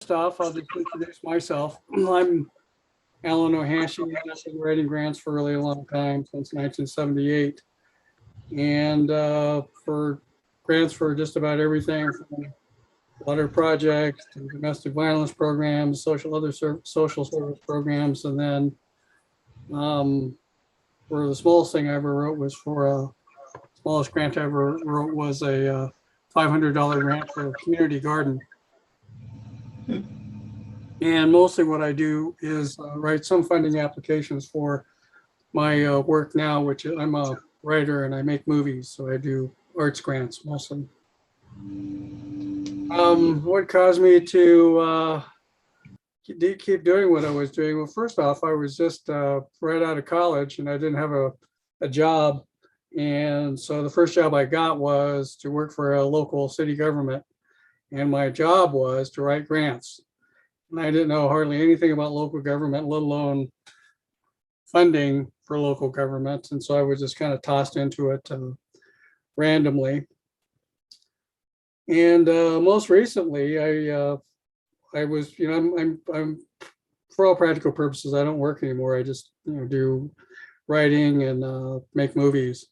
first off, I'll just introduce myself. I'm Alan O'Hashi, and I've been writing grants for a really long time, since 1978. And for grants for just about everything from water projects to domestic violence programs, social service programs. And then for the smallest thing I ever wrote was smallest grant I ever wrote was a $500 grant for a community garden. And mostly what I do is write some funding applications for my work now, which I'm a writer and I make movies. So I do arts grants mostly. What caused me to keep doing what I was doing? Well, first off, I was just right out of college and I didn't have a job. And so the first job I got was to work for a local city government. And my job was to write grants. And I didn't know hardly anything about local government, let alone funding for local government. And so I was just kind of tossed into it randomly. And most recently, I was, I'm for all practical purposes, I don't work anymore. I just, do writing and make movies,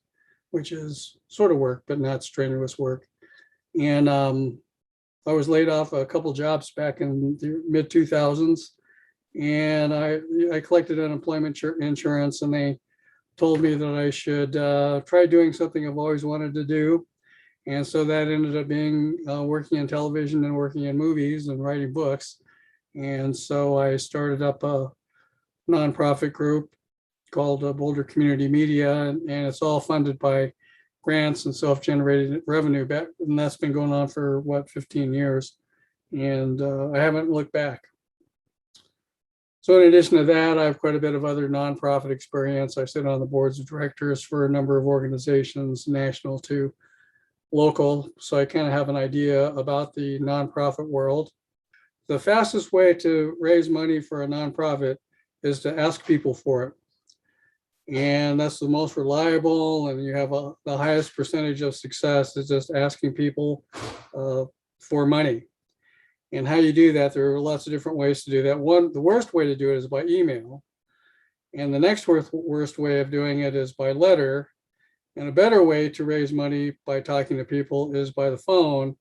which is sort of work, but not strenuous work. And I was laid off a couple jobs back in the mid 2000s, and I collected unemployment insurance, and they told me that I should try doing something I've always wanted to do. And so that ended up being working in television and working in movies and writing books. And so I started up a nonprofit group called Boulder Community Media, and it's all funded by grants and self-generated revenue back, and that's been going on for 15 years, and I haven't looked back. So in addition to that, I have quite a bit of other nonprofit experience. I sit on the boards of directors for a number of organizations, national to local, so I kind of have an idea about the nonprofit world. The fastest way to raise money for a nonprofit is to ask people for it. And that's the most reliable, and you have the highest percentage of success is just asking people for money. And how you do that, there are lots of different ways to do that. The worst way to do it is by email. And the next worst way of doing it is by letter. And a better way to raise money by talking to people is by the phone.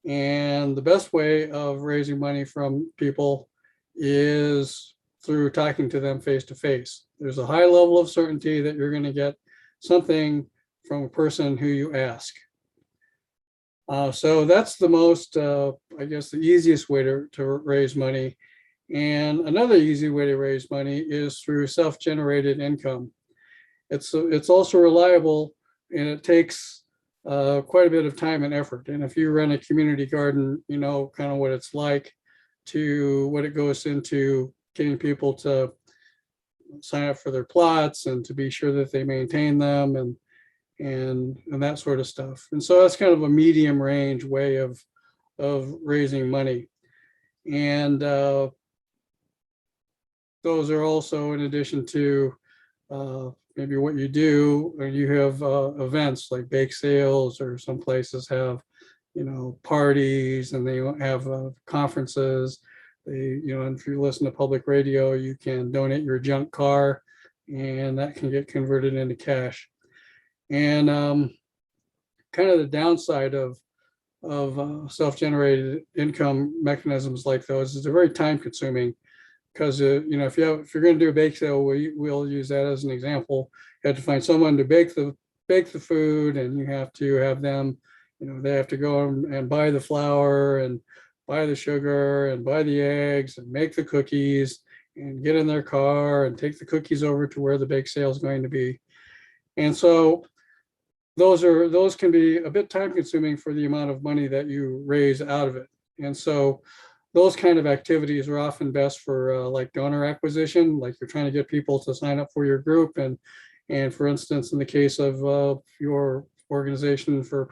And the best way of raising money from people is through talking to them face to face. There's a high level of certainty that you're going to get something from a person who you ask. So that's the most, I guess, the easiest way to raise money. And another easy way to raise money is through self-generated income. It's also reliable, and it takes quite a bit of time and effort. And if you run a community garden, you know kind of what it's like, to what it goes into getting people to sign up for their plots and to be sure that they maintain them and that sort of stuff. And so that's kind of a medium range way of raising money. And those are also in addition to maybe what you do, or you have events like bake sales, or some places have, parties, and they have conferences. They, and if you listen to public radio, you can donate your junk car, and that can get converted into cash. And kind of the downside of self-generated income mechanisms like those is they're very time consuming, because if you're going to do a bake sale, we'll use that as an example. You have to find someone to bake the food, and you have to have them, they have to go and buy the flour and buy the sugar and buy the eggs and make the cookies and get in their car and take the cookies over to where the bake sale is going to be. And so those can be a bit time consuming for the amount of money that you raise out of it. And so those kind of activities are often best for like donor acquisition, like you're trying to get people to sign up for your group. And for instance, in the case of your organization for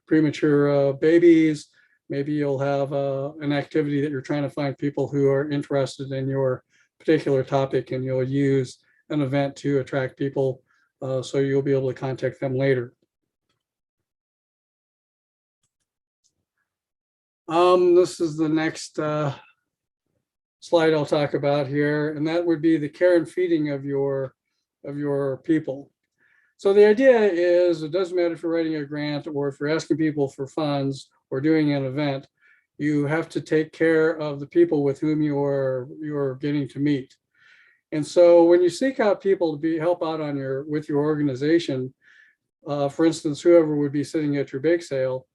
premature babies, maybe you'll have an activity that you're trying to find people who are interested in your particular topic, and you'll use an event to attract people, so you'll be able to contact them later. This is the next slide I'll talk about here, and that would be the care and feeding of your people. So the idea is, it doesn't matter if you're writing a grant or if you're asking people for funds or doing an event, you have to take care of the people with whom you're getting to meet. And so when you seek out people to help out on with your organization, for instance, whoever would be sitting at your bake sale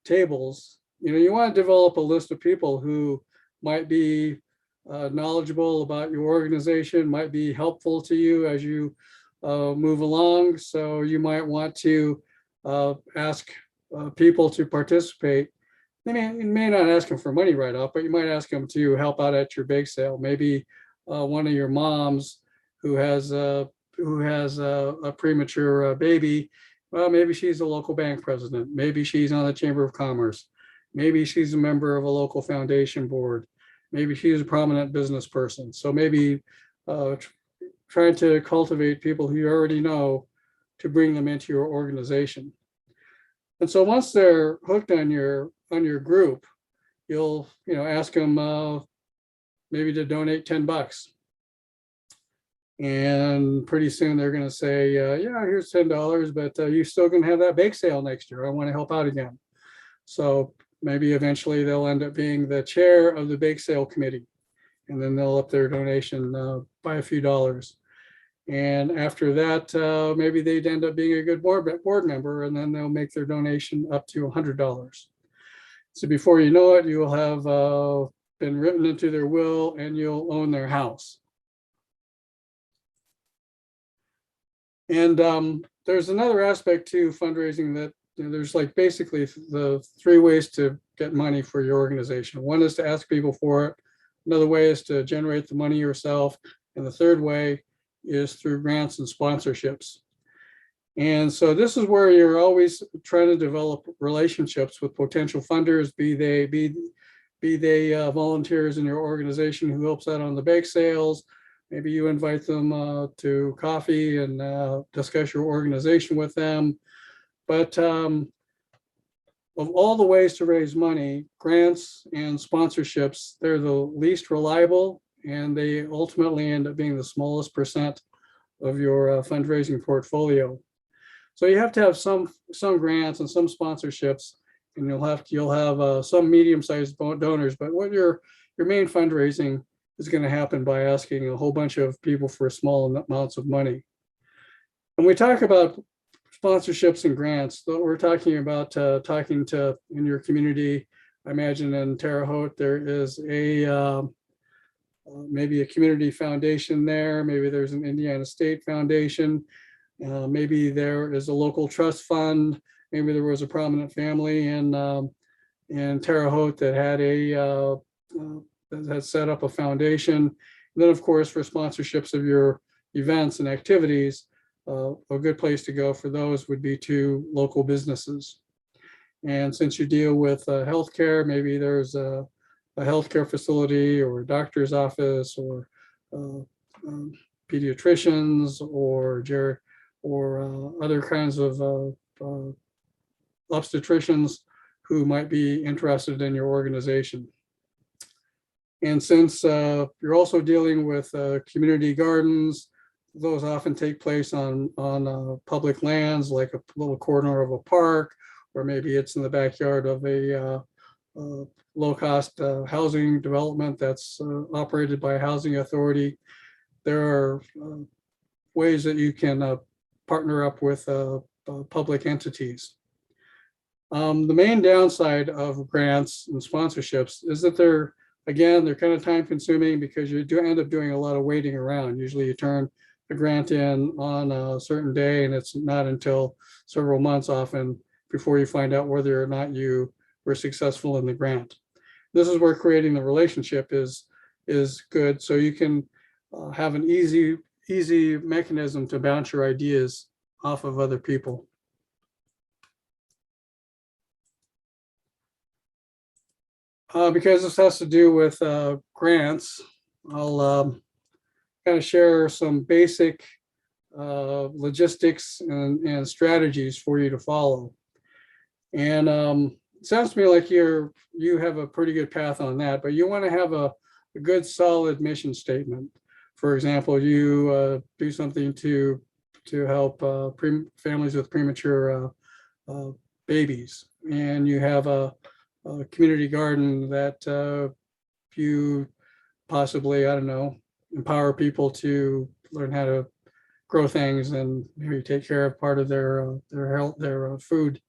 tables, you want to develop a list of people who might be knowledgeable about your organization, might be helpful to you as you move along. So you might want to ask people to participate. You may not ask them for money right off, but you might ask them to help out at your bake sale. Maybe one of your moms who has a premature baby. Well, maybe she's a local bank president. Maybe she's on the Chamber of Commerce. Maybe she's a member of a local foundation board. Maybe she's a prominent business person. So maybe trying to cultivate people who you already know to bring them into your organization. And so once they're hooked on your group, you'll ask them maybe to donate $10. And pretty soon they're going to say, yeah, here's $10, but you're still going to have that bake sale next year. I want to help out again. So maybe eventually they'll end up being the chair of the bake sale committee. And then they'll up their donation by a few dollars. And after that, maybe they'd end up being a good board member, and then they'll make their donation up to $100. So before you know it, you will have been written into their will and you'll own their house. And there's another aspect to fundraising that there's like basically the 3 ways to get money for your organization. One is to ask people for it. Another way is to generate the money yourself. And the third way is through grants and sponsorships. And so this is where you're always trying to develop relationships with potential funders, be they volunteers in your organization who helps out on the bake sales. Maybe you invite them to coffee and discuss your organization with them. But of all the ways to raise money, grants and sponsorships, they're the least reliable, and they ultimately end up being the smallest percent of your fundraising portfolio. So you have to have some grants and some sponsorships, and you'll have some medium-sized donors. But what your main fundraising is going to happen by asking a whole bunch of people for small amounts of money. When we talk about sponsorships and grants, we're talking about talking to in your community. I imagine in Terre Haute there is maybe a community foundation there. Maybe there's an Indiana State Foundation. Maybe there is a local trust fund. Maybe there was a prominent family in Terre Haute that had that set up a foundation. And then, of course, for sponsorships of your events and activities, a good place to go for those would be to local businesses. And since you deal with healthcare, maybe there's a healthcare facility or a doctor's office or pediatricians or other kinds of obstetricians who might be interested in your organization. And since you're also dealing with community gardens, those often take place on public lands, like a little corner of a park, or maybe it's in the backyard of a low-cost housing development that's operated by a housing authority. There are ways that you can partner up with public entities. The main downside of grants and sponsorships is that they're kind of time consuming because you do end up doing a lot of waiting around. Usually you turn a grant in on a certain day, and it's not until several months often before you find out whether or not you were successful in the grant. This is where creating the relationship is good, so you can have an easy mechanism to bounce your ideas off of other people. Because this has to do with grants, I'll kind of share some basic logistics and strategies for you to follow. And sounds to me like you have a pretty good path on that, but you want to have a good solid mission statement. For example, you do something to help families with premature babies, and you have a community garden that you possibly, I don't know, empower people to learn how to grow things and maybe take care of part of their health, their food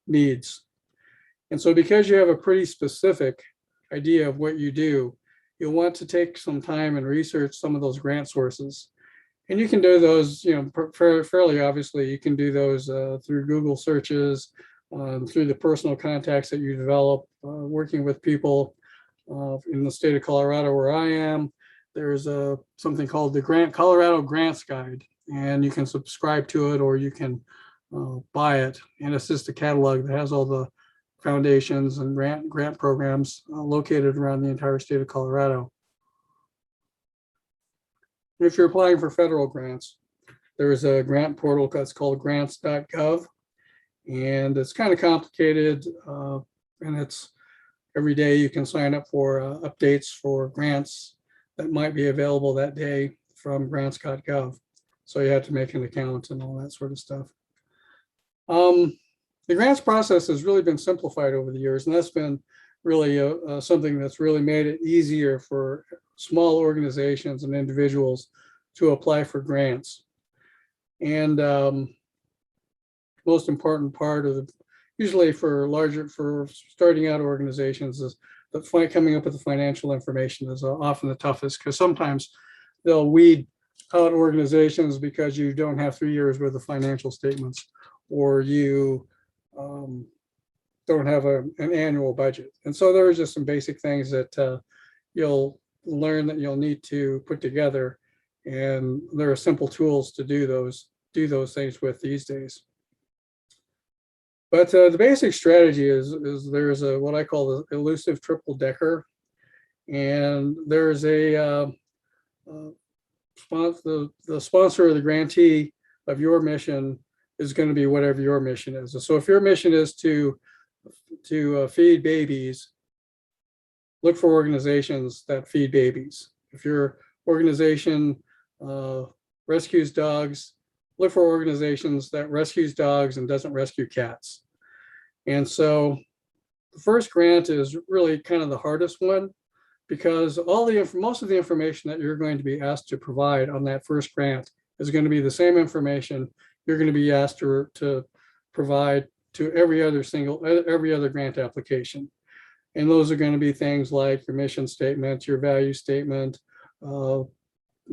needs. And so because you have a pretty specific idea of what you do, you'll want to take some time and research some of those grant sources. And you can do those, fairly obviously, you can do those through Google searches, through the personal contacts that you develop, working with people in the state of Colorado where I am. There's something called the Colorado Grants Guide, and you can subscribe to it or you can buy it. And it's just a catalog that has all the foundations and grant programs located around the entire state of Colorado. If you're applying for federal grants, there's a grant portal that's called grants.gov, and it's kind of complicated, and it's every day you can sign up for updates for grants that might be available that day from grants.gov. So you have to make an account and all that sort of stuff. The grants process has really been simplified over the years, and that's been really something that's really made it easier for small organizations and individuals to apply for grants. And most important part of usually for starting out organizations is coming up with the financial information is often the toughest, because sometimes they'll weed out organizations because you don't have 3 years worth of financial statements, or you don't have an annual budget. And so there are just some basic things that you'll learn that you'll need to put together. And there are simple tools to do those things with these days. But the basic strategy is there's what I call the elusive triple decker. And there's the sponsor or the grantee of your mission is going to be whatever your mission is. So if your mission is to feed babies, look for organizations that feed babies. If your organization rescues dogs, look for organizations that rescues dogs and doesn't rescue cats. And so the first grant is really kind of the hardest one, because most of the information that you're going to be asked to provide on that first grant is going to be the same information you're going to be asked to provide to every other grant application. And those are going to be things like your mission statement, your value statement, the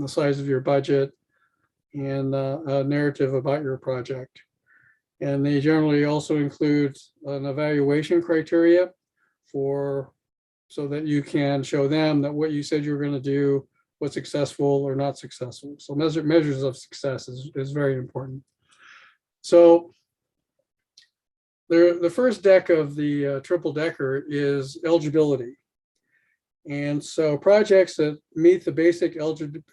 size of your budget, and a narrative about your project. And they generally also include an evaluation criteria so that you can show them that what you said you were going to do was successful or not successful. So measures of success is very important. So the first deck of the triple decker is eligibility. And so projects that meet the basic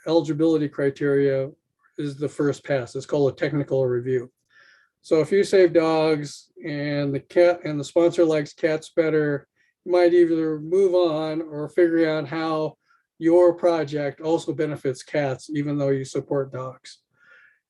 eligibility criteria is the first pass. It's called a technical review. So if you save dogs and the sponsor likes cats better, you might either move on or figure out how your project also benefits cats, even though you support dogs.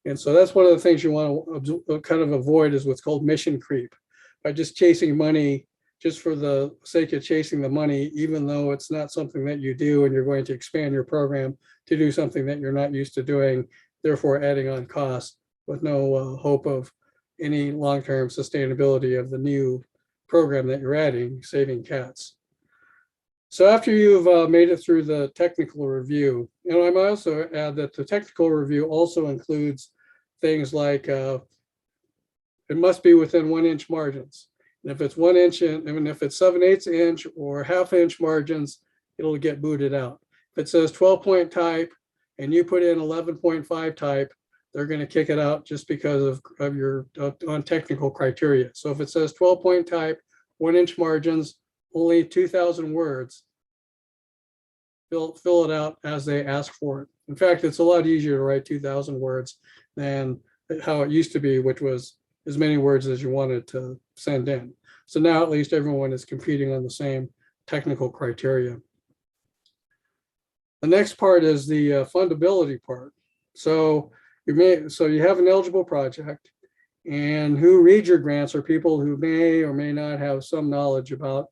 And so that's one of the things you want to kind of avoid, is what's called mission creep. By just chasing money just for the sake of chasing the money, even though it's not something that you do and you're going to expand your program to do something that you're not used to doing, therefore adding on costs with no hope of any long-term sustainability of the new program that you're adding, saving cats. So after you've made it through the technical review, I might also add that the technical review also includes things like it must be within 1 inch margins. And if it's 1 inch, and if it's 7/8 inch or ½ inch margins, it'll get booted out. If it says 12-point type and you put in 11.5 type, they're going to kick it out just because of your on technical criteria. So if it says 12-point type, 1 inch margins, only 2,000 words, fill it out as they ask for it. In fact, it's a lot easier to write 2,000 words than how it used to be, which was as many words as you wanted to send in. So now at least everyone is competing on the same technical criteria. The next part is the fundability part. So you have an eligible project, and who reads your grants are people who may or may not have some knowledge about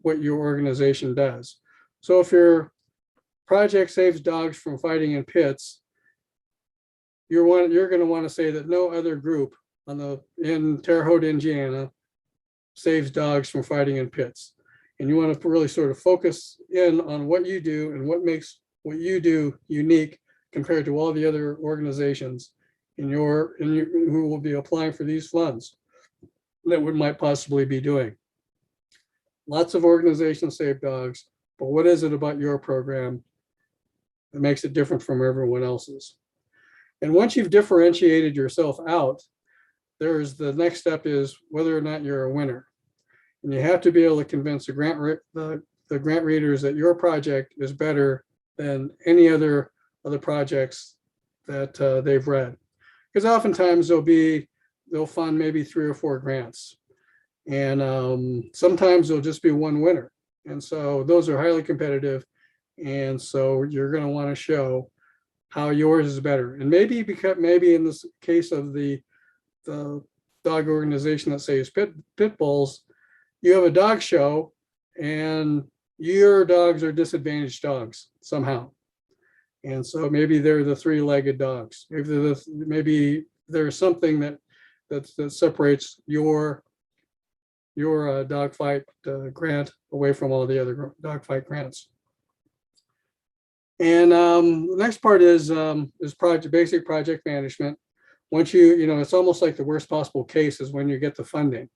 what your organization does. So if your project saves dogs from fighting in pits, you're going to want to say that no other group in Terre Haute, Indiana, saves dogs from fighting in pits. And you want to really sort of focus in on what you do and what makes what you do unique compared to all the other organizations who will be applying for these funds that might possibly be doing. Lots of organizations save dogs, but what is it about your program that makes it different from everyone else's? And once you've differentiated yourself out, the next step is whether or not you're a winner. And you have to be able to convince the grant readers that your project is better than any other projects that they've read. Because oftentimes they'll fund maybe 3 or 4 grants. And sometimes there'll just be one winner. And so those are highly competitive. And so you're going to want to show how yours is better. And maybe in this case of the dog organization that saves pit bulls, you have a dog show and your dogs are disadvantaged dogs somehow. And so maybe they're the 3-legged dogs. Maybe there's something that separates your dogfight grant away from all the other dogfight grants. And the next part is basic project management. Once it's almost like the worst possible case is when you get the funding.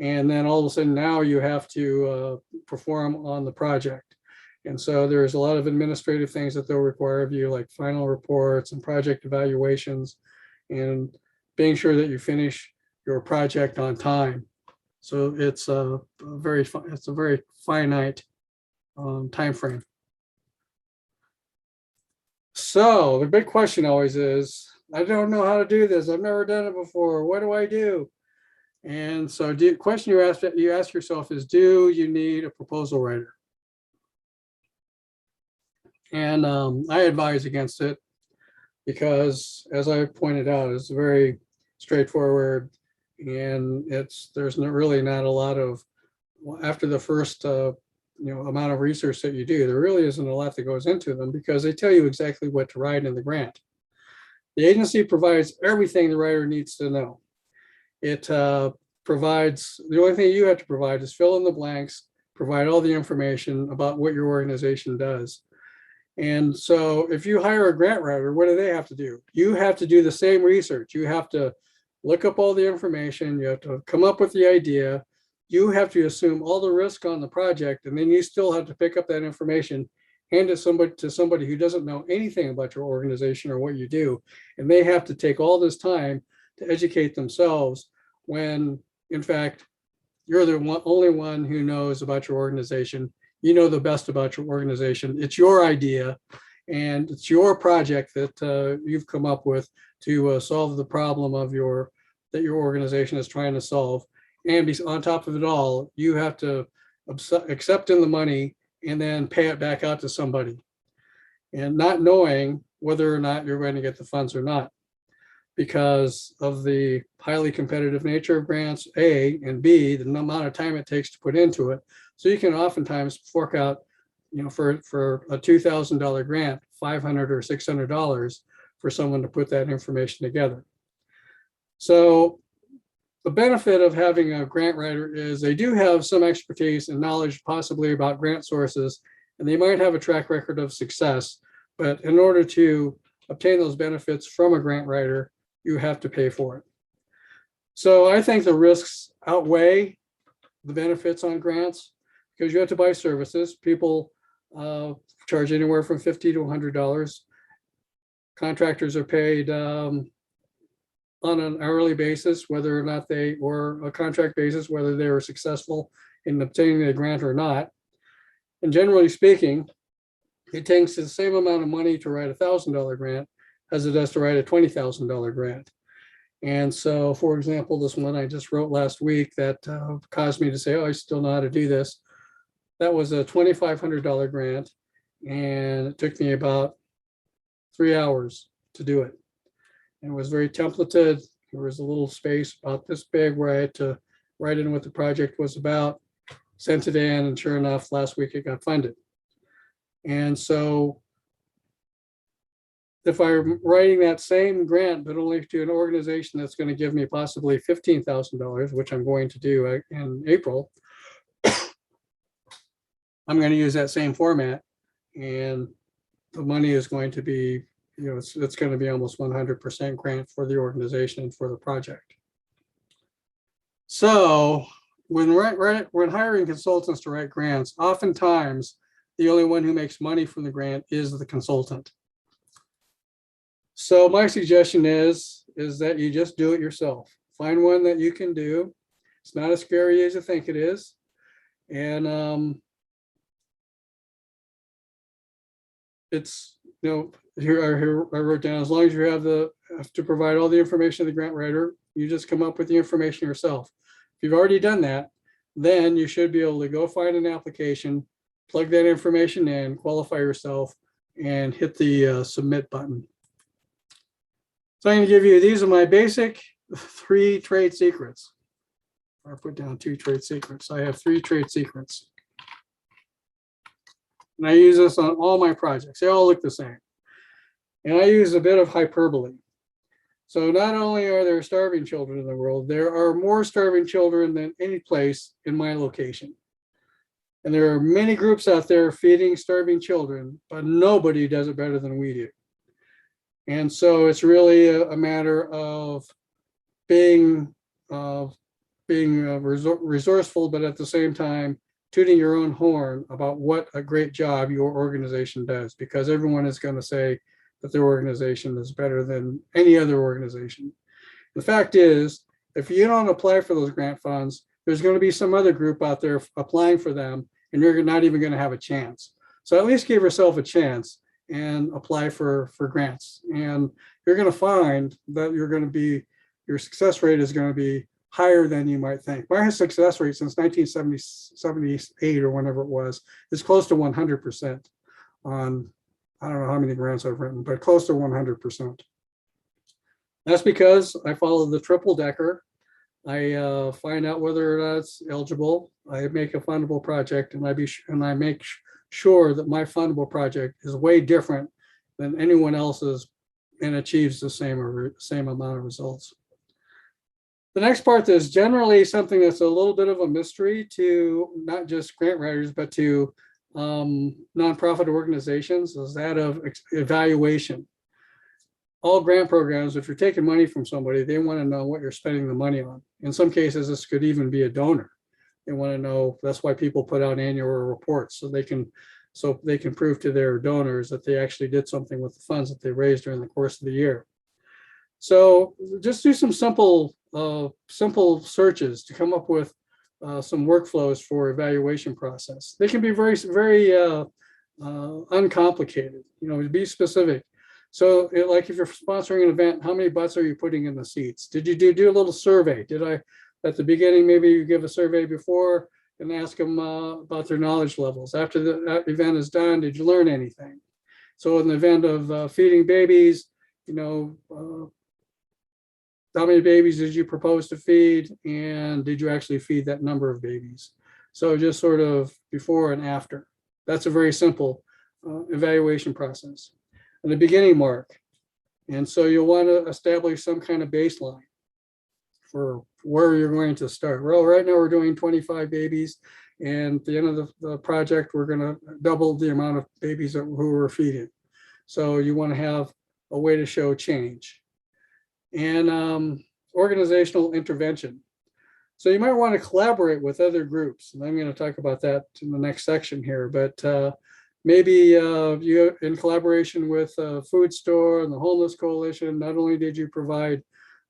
And then all of a sudden now you have to perform on the project. And so there's a lot of administrative things that they'll require of you, like final reports and project evaluations, and being sure that you finish your project on time. So it's a very finite time frame. So the big question always is, I don't know how to do this. I've never done it before. What do I do? And so the question you ask yourself is, do you need a proposal writer? And I advise against it because, as I pointed out, it's very straightforward, and there's really not a lot of, after the first amount of research that you do, there really isn't a lot that goes into them because they tell you exactly what to write in the grant. The agency provides everything the writer needs to know. It provides, the only thing you have to provide is fill in the blanks, provide all the information about what your organization does. And so if you hire a grant writer, what do they have to do? You have to do the same research. You have to look up all the information. You have to come up with the idea. You have to assume all the risk on the project, and then you still have to pick up that information, hand it to somebody who doesn't know anything about your organization or what you do. And they have to take all this time to educate themselves when, in fact, you're the only one who knows about your organization. You know the best about your organization. It's your idea, and it's your project that you've come up with to solve the problem that your organization is trying to solve. And on top of it all, you have to accept in the money and then pay it back out to somebody, and not knowing whether or not you're going to get the funds or not, because of the highly competitive nature of grants, A, and B, the amount of time it takes to put into it. So you can oftentimes fork out, for a $2,000 grant, $500 or $600 for someone to put that information together. So the benefit of having a grant writer is they do have some expertise and knowledge possibly about grant sources, and they might have a track record of success. But in order to obtain those benefits from a grant writer, you have to pay for it. So I think the risks outweigh the benefits on grants because you have to buy services. People charge anywhere from $50 to $100. Contractors are paid on an hourly basis, whether or not or a contract basis, whether they were successful in obtaining a grant or not. And generally speaking, it takes the same amount of money to write a $1,000 grant as it does to write a $20,000 grant. And so, for example, this one I just wrote last week that caused me to say, oh, I still know how to do this. That was a $2,500 grant, and it took me about 3 hours to do it. And it was very templated. There was a little space about this big where I had to write in what the project was about, sent it in, and sure enough, last week it got funded. And so if I'm writing that same grant, but only to an organization that's going to give me possibly $15,000, which I'm going to do in April, I'm going to use that same format, and the money is going to be, it's going to be almost 100% grant for the organization and for the project. So when hiring consultants to write grants, oftentimes the only one who makes money from the grant is the consultant. So my suggestion is that you just do it yourself. Find one that you can do. It's not as scary as you think it is. And it's, here I wrote down, as long as you have to provide all the information to the grant writer, you just come up with the information yourself. If you've already done that, then you should be able to go find an application, plug that information in, qualify yourself, and hit the submit button. So I'm going to give you, these are my basic 3 trade secrets. I put down 2 trade secrets. I have 3 trade secrets. And I use this on all my projects. They all look the same. And I use a bit of hyperbole. So not only are there starving children in the world, there are more starving children than any place in my location. And there are many groups out there feeding starving children, but nobody does it better than we do. And so it's really a matter of being resourceful, but at the same time, tooting your own horn about what a great job your organization does, because everyone is going to say that their organization is better than any other organization. The fact is, if you don't apply for those grant funds, there's going to be some other group out there applying for them, and you're not even going to have a chance. So at least give yourself a chance and apply for grants. And you're going to find that your success rate is going to be higher than you might think. My success rate since 1978 or whenever it was is close to 100% on, I don't know how many grants I've written, but close to 100%. That's because I follow the triple decker. I find out whether or not it's eligible. I make a fundable project, and I make sure that my fundable project is way different than anyone else's and achieves the same amount of results. The next part is generally something that's a little bit of a mystery to not just grant writers, but to nonprofit organizations, is that of evaluation. All grant programs, if you're taking money from somebody, they want to know what you're spending the money on. In some cases, this could even be a donor. They want to know. That's why people put out annual reports, so they can prove to their donors that they actually did something with the funds that they raised during the course of the year. So just do some simple searches to come up with some workflows for evaluation process. They can be very, very uncomplicated. Be specific. So, like if you're sponsoring an event, how many butts are you putting in the seats? Did you do a little survey? Did I, at the beginning, maybe you give a survey before and ask them about their knowledge levels. After that event is done, did you learn anything? So in the event of feeding babies, how many babies did you propose to feed, and did you actually feed that number of babies? So just sort of before and after. That's a very simple evaluation process. And the beginning mark. And so you'll want to establish some kind of baseline for where you're going to start. Well, right now we're doing 25 babies, and at the end of the project, we're going to double the amount of babies who we're feeding. So you want to have a way to show change. And organizational intervention. So you might want to collaborate with other groups, and I'm going to talk about that in the next section here, but maybe you, in collaboration with a food store and the Homeless Coalition, not only did you provide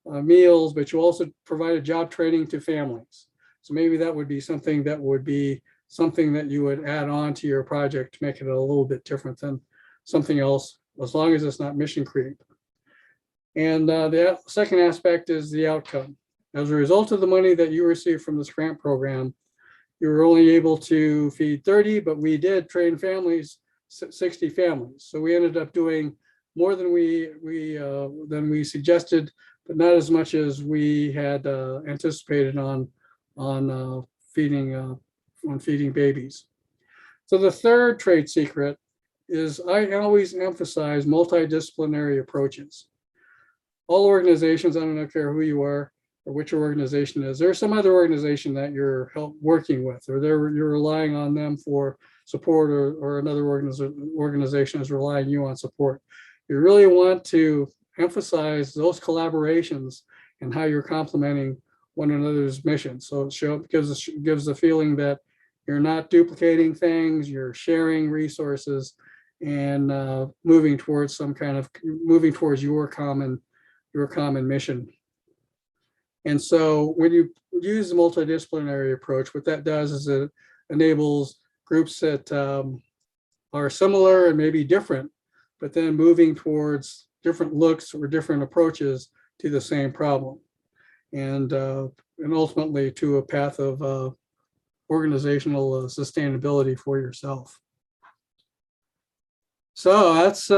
meals, but you also provided job training to families. So maybe that would be something that you would add on to your project to make it a little bit different than something else, as long as it's not mission creep. And the second aspect is the outcome. As a result of the money that you receive from this grant program, you were only able to feed 30, but we did train families, 60 families. So we ended up doing more than we suggested, but not as much as we had anticipated on feeding babies. So the third trade secret is I always emphasize multidisciplinary approaches. All organizations, I don't care who you are or which organization is, there's some other organization that you're working with, or you're relying on them for support, or another organization is relying you on support. You really want to emphasize those collaborations and how you're complementing one another's mission. So it gives the feeling that you're not duplicating things, you're sharing resources, and moving towards your common mission. And so when you use the multidisciplinary approach, what that does is it enables groups that are similar and maybe different, but then moving towards different looks or different approaches to the same problem, and ultimately to a path of organizational sustainability for yourself. So that's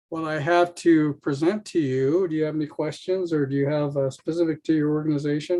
what I have to present to you. Do you have any questions, or do you have specific to your organization?